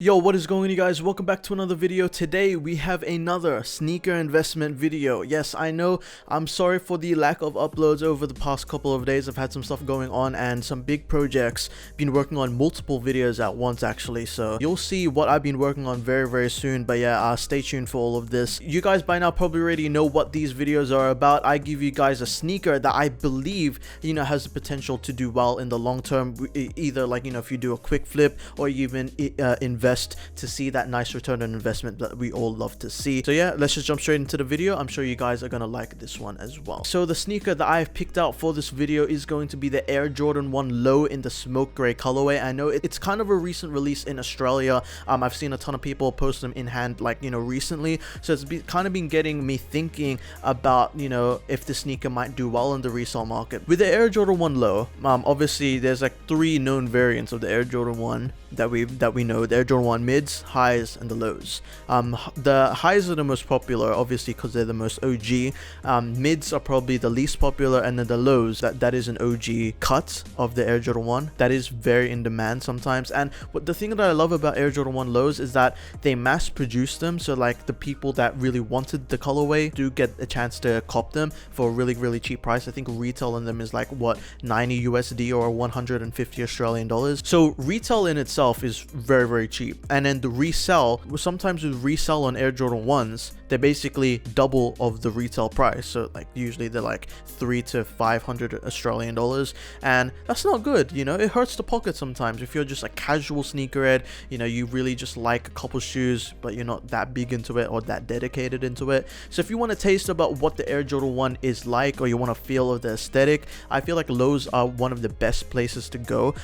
Yo, what is going on, you guys? Welcome back to another video. Today we have another sneaker investment video. Yes, I know, I'm sorry for the lack of uploads over the past couple of days. I've had some stuff going on and some big projects. Been working on multiple videos at once actually, so you'll see what I've been working on very soon. But yeah, stay tuned for all of this. You guys by now probably already know what these videos are about. I give you guys a sneaker that I believe, has the potential to do well in the long term, either like, if you do a quick flip or you even invest to see that nice return on investment that we all love to see. So yeah, let's just jump straight into the video. I'm sure you guys are gonna like this one as well. So the sneaker that I've picked out for this video is going to be the Air Jordan 1 Low in the smoke gray colorway. I know it's kind of a recent release in Australia. I've seen a ton of people post them in hand like recently, so it's kind of been getting me thinking about if the sneaker might do well in the resale market. With the Air Jordan 1 Low, obviously there's like 3 known variants of the Air Jordan 1 that we know: the Air Jordan 1 mids, highs, and the lows. The highs are the most popular, obviously, because they're the most OG. Mids are probably the least popular, and then the lows, that is an OG cut of the Air Jordan 1 that is very in demand sometimes. And the thing that I love about Air Jordan 1 lows is that they mass produce them, so like the people that really wanted the colorway do get a chance to cop them for a really cheap price. I think retail on them is like what, 90 USD or 150 Australian dollars. So retail in itself is very cheap, and then the resell, sometimes with resell on Air Jordan 1s, they're basically double of the retail price. So like usually they're like 300 to 500 Australian dollars, and that's not good. It hurts the pocket sometimes if you're just a casual sneakerhead. You really just like a couple shoes, but you're not that big into it or that dedicated into it. So if you want to taste about what the Air Jordan 1 is like, or you want to feel of the aesthetic, I feel like lows are one of the best places to go,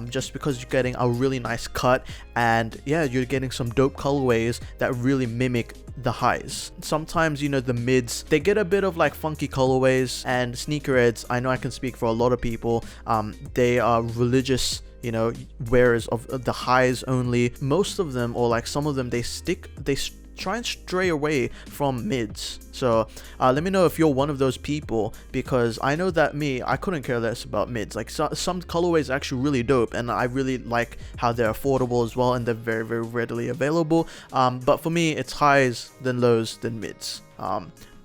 just because you're getting a really nice cut, and yeah, you're getting some dope colorways that really mimic the highs. Sometimes the mids, they get a bit of like funky colorways, and sneakerheads, I know I can speak for a lot of people, they are religious wearers of the highs only. Most of them, or like some of them, they try and stray away from mids. So let me know if you're one of those people, because I know that I couldn't care less about mids. Like some colorways are actually really dope, and I really like how they're affordable as well, and they're very readily available. But for me, it's highs, then lows, then mids.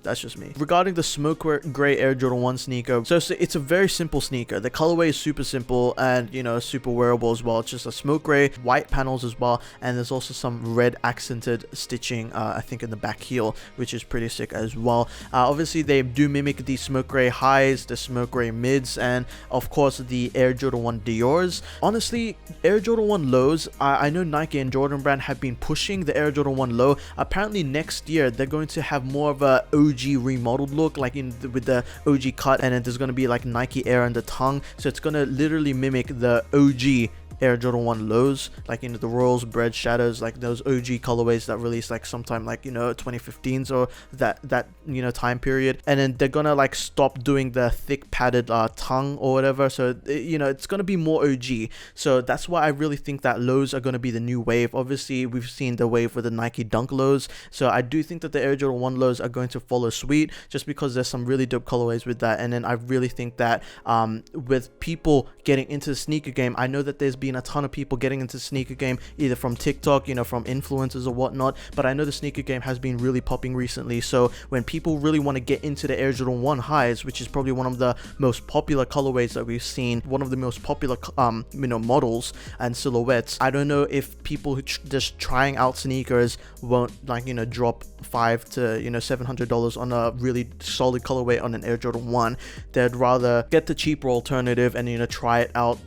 That's just me. Regarding the smoke gray Air Jordan 1 sneaker, so it's a very simple sneaker. The colorway is super simple and super wearable as well. It's just a smoke gray, white panels as well, and there's also some red accented stitching, I think, in the back heel, which is pretty sick as well. Obviously they do mimic the smoke gray highs, the smoke gray mids, and of course the Air Jordan 1 Dior's. Honestly, Air Jordan 1 lows, I know Nike and Jordan Brand have been pushing the Air Jordan 1 low. Apparently next year they're going to have more of a OG remodeled look, like with the OG cut, and then there's going to be like Nike Air on the tongue, so it's going to literally mimic the OG Air Jordan 1 lows, like the Royals, Bread, Shadows, like those OG colorways that released like sometime like 2015s or that time period. And then they're gonna like stop doing the thick padded tongue or whatever, so it's gonna be more OG. So that's why I really think that lows are gonna be the new wave. Obviously we've seen the wave with the Nike Dunk lows, so I do think that the Air Jordan 1 lows are going to follow suit, just because there's some really dope colorways with that. And then I really think that with people getting into the sneaker game, I know that there's been a ton of people getting into the sneaker game either from TikTok, from influencers or whatnot, but I know the sneaker game has been really popping recently. So when people really want to get into the Air Jordan 1 highs, which is probably one of the most popular colorways that we've seen, one of the most popular models and silhouettes, I don't know if people who just trying out sneakers won't like drop $500 to $700 on a really solid colorway on an Air Jordan 1. They'd rather get the cheaper alternative and try it out,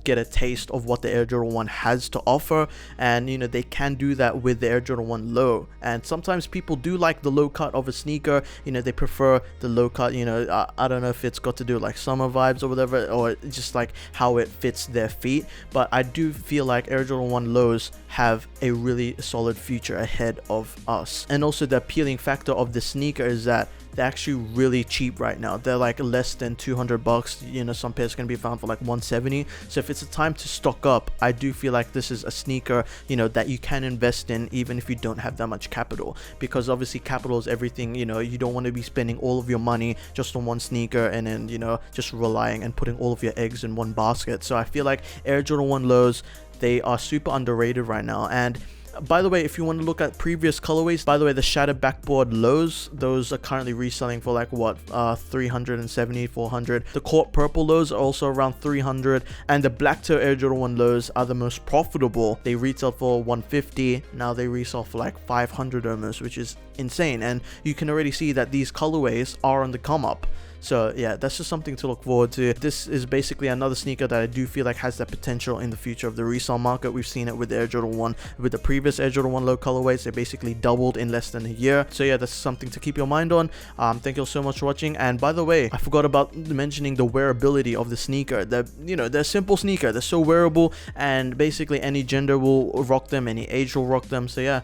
get a taste of what the Air Jordan 1 has to offer. And they can do that with the Air Jordan 1 low. And sometimes people do like the low cut of a sneaker, they prefer the low cut. I don't know if it's got to do like summer vibes or whatever, or just like how it fits their feet, but I do feel like Air Jordan 1 lows have a really solid future ahead of us. And also the appealing factor of the sneaker is that they're actually really cheap right now. They're like less than $200. Some pairs can be found for like $170. So if it's a time to stock up, I do feel like this is a sneaker that you can invest in even if you don't have that much capital, because obviously capital is everything. You don't want to be spending all of your money just on one sneaker and then just relying and putting all of your eggs in one basket. So I feel like Air Jordan 1 lows, they are super underrated right now. And by the way, if you want to look at previous colorways, by the way, the shattered backboard lows, those are currently reselling for like what, 370, 400. The court purple lows are also around 300, and the black toe Air Jordan 1 lows are the most profitable. They retail for 150, now they resell for like 500 almost, which is insane. And you can already see that these colorways are on the come up. So yeah, that's just something to look forward to. This is basically another sneaker that I do feel like has that potential in the future of the resale market. We've seen it with the Air Jordan 1, with the previous Air Jordan 1 low colorways. They basically doubled in less than a year. So yeah, that's something to keep your mind on. Thank you all so much for watching. And by the way, I forgot about mentioning the wearability of the sneaker. They're a simple sneaker. They're so wearable, and basically any gender will rock them, any age will rock them. So yeah,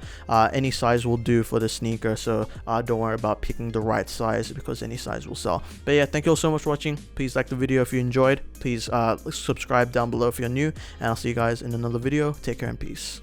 any size will do for the sneaker. So don't worry about picking the right size, because any size will sell. But yeah, thank you all so much for watching. Please like the video if you enjoyed. Please subscribe down below if you're new, and I'll see you guys in another video. Take care and peace.